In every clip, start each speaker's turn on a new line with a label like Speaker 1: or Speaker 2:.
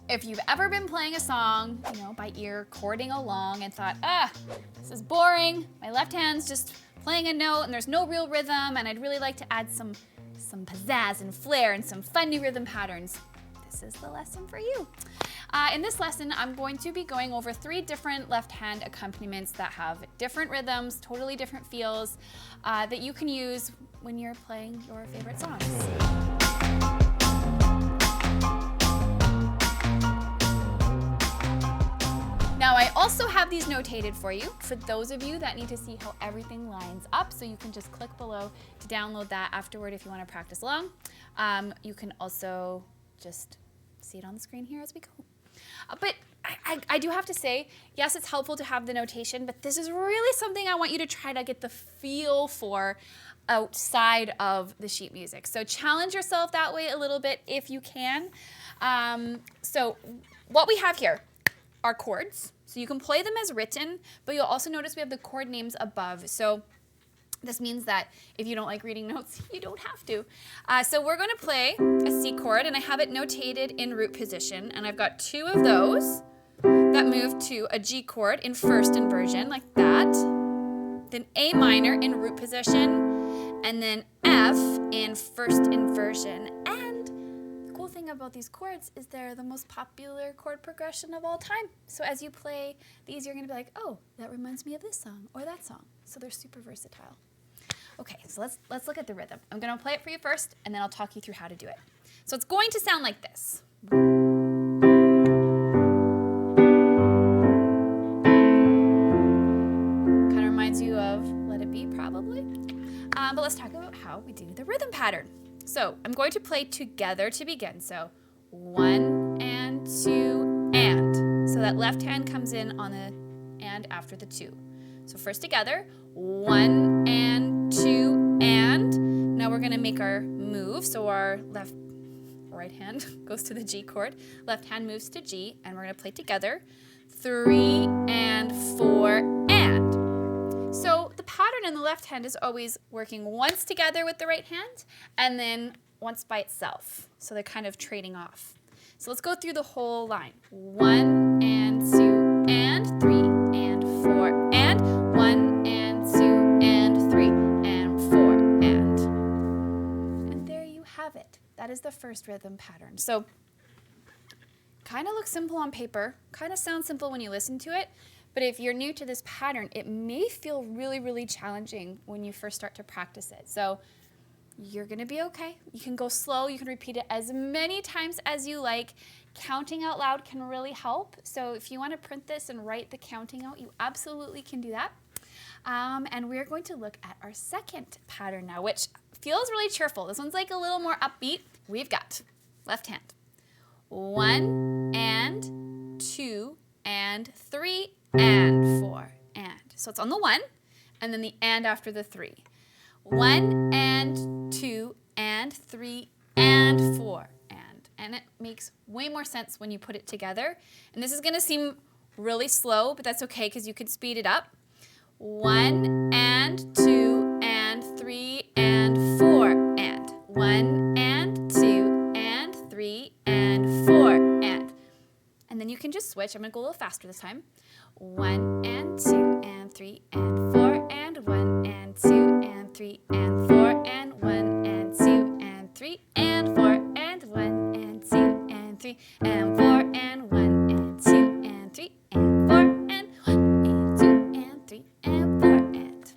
Speaker 1: If you've ever been playing a song, you know, by ear, chording along and thought, this is boring. My left hand's just playing a note and there's no real rhythm and I'd really like to add some pizzazz and flair and some fun new rhythm patterns, this is the lesson for you. In this lesson, I'm going to be going over 3 different left hand accompaniments that have different rhythms, totally different feels, that you can use when you're playing your favorite songs. Now I also have these notated for you, for those of you that need to see how everything lines up, so you can just click below to download that afterward if you want to practice along. You can also just see it on the screen here as we go. But I do have to say, yes, it's helpful to have the notation, but this is really something I want you to try to get the feel for outside of the sheet music. So challenge yourself that way a little bit if you can. So what we have here are chords. So you can play them as written, but you'll also notice we have the chord names above. So this means that if you don't like reading notes, you don't have to. So we're going to play a C chord, and I have it notated in root position, and I've got 2 of those that move to a G chord in first inversion, like that, then A minor in root position, and then F in first inversion. And the cool thing about these chords is they're the most popular chord progression of all time. So as you play these, you're going to be like, oh, that reminds me of this song or that song. So they're super versatile. Okay, so let's look at the rhythm. I'm going to play it for you first, and then I'll talk you through how to do it. So it's going to sound like this. Kind of reminds you of Let It Be, probably. But let's talk about how we do the rhythm pattern. So I'm going to play together to begin. So 1 and 2 and. So that left hand comes in on the and after the 2. So first together, 1 and 2 and. Now we're going to make our move. So our right hand goes to the G chord, left hand moves to G, and we're going to play together 3 and 4 and. So the pattern in the left hand is always working once together with the right hand and then once by itself. So they're kind of trading off. So let's go through the whole line. 1 and 2 and 3 and 4 and 1 and 2 and 3 and 4 and. And there you have it. That is the first rhythm pattern. So kind of looks simple on paper, kind of sounds simple when you listen to it, but if you're new to this pattern, it may feel really, really challenging when you first start to practice it. So you're going to be okay. You can go slow. You can repeat it as many times as you like. Counting out loud can really help. So if you want to print this and write the counting out, you absolutely can do that. And we're going to look at our second pattern now, which feels really cheerful. This one's like a little more upbeat. We've got left hand. 1 and 2 and 3 and 4 and. So it's on the 1 and then the and after the 3. 1 and 2 and 3 and 4 and. And it makes way more sense when you put it together. And this is going to seem really slow, but that's okay because you can speed it up. 1 and 2 and 3 and 4 and. 1 and 2 and 3 and 4 and. And then you can just switch. I'm going to go a little faster this time. 1 and 2 and 3 and 4 and 1 and 2 and 3 and 4 and 1 and 2 and 3 and 4 and 1 and 2 and 3 and 4 and 1 and 2 and 3 and 4 and 1 and 2 and 3 and 4 and.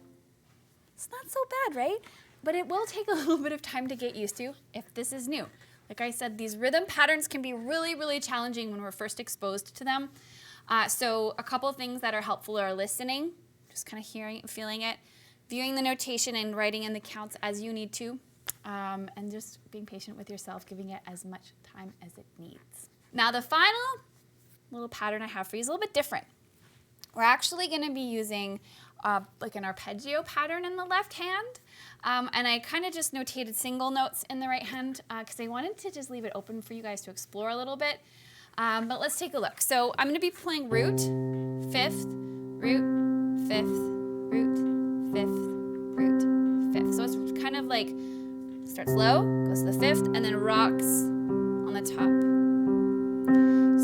Speaker 1: It's not so bad, right? But it will take a little bit of time to get used to if this is new. Like I said, these rhythm patterns can be really, really challenging when we're first exposed to them. So a couple of things that are helpful are listening, just kind of hearing it and feeling it, viewing the notation and writing in the counts as you need to, and just being patient with yourself, giving it as much time as it needs. Now the final little pattern I have for you is a little bit different. We're actually going to be using like an arpeggio pattern in the left hand, and I kind of just notated single notes in the right hand because I wanted to just leave it open for you guys to explore a little bit. But let's take a look. So I'm going to be playing root, 5th, root, 5th, root, 5th, root, 5th. So it's kind of like starts low, goes to the 5th, and then rocks on the top.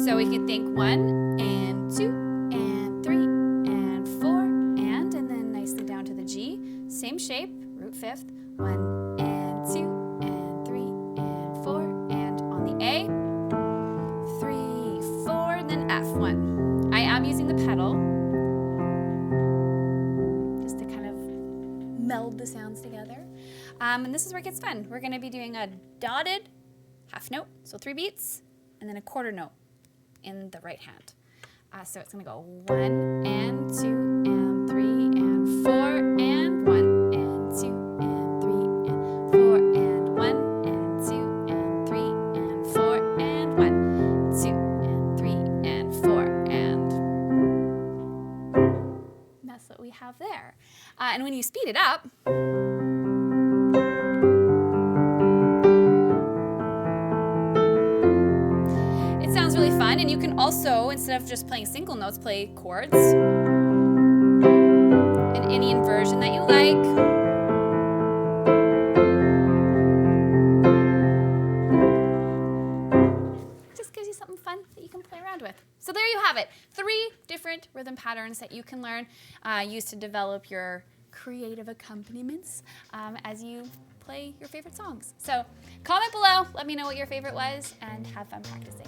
Speaker 1: So we can think 1 and 2 and 3 and 4 and then nicely down to the G. Same shape, root fifth. 1 and 2 and 3 and 4 and on the A. 3, 4, and then F. 1. I am using the pedal just to kind of meld the sounds together. And this is where it gets fun. We're going to be doing a dotted half note, so 3 beats, and then a quarter note in the right hand. So it's going to go 1 and 2 and 3 and 4 and 1 and 2 and 3 and 4 and 1 and 2 and 3 and 4 and 1, 2 and 3 and 4 and that's what we have there. And when you speed it up, sounds really fun, and you can also, instead of just playing single notes, play chords in any inversion that you like. Just gives you something fun that you can play around with. So there you have it. 3 different rhythm patterns that you can learn, use to develop your creative accompaniments as you play your favorite songs. So comment below, let me know what your favorite was, and have fun practicing.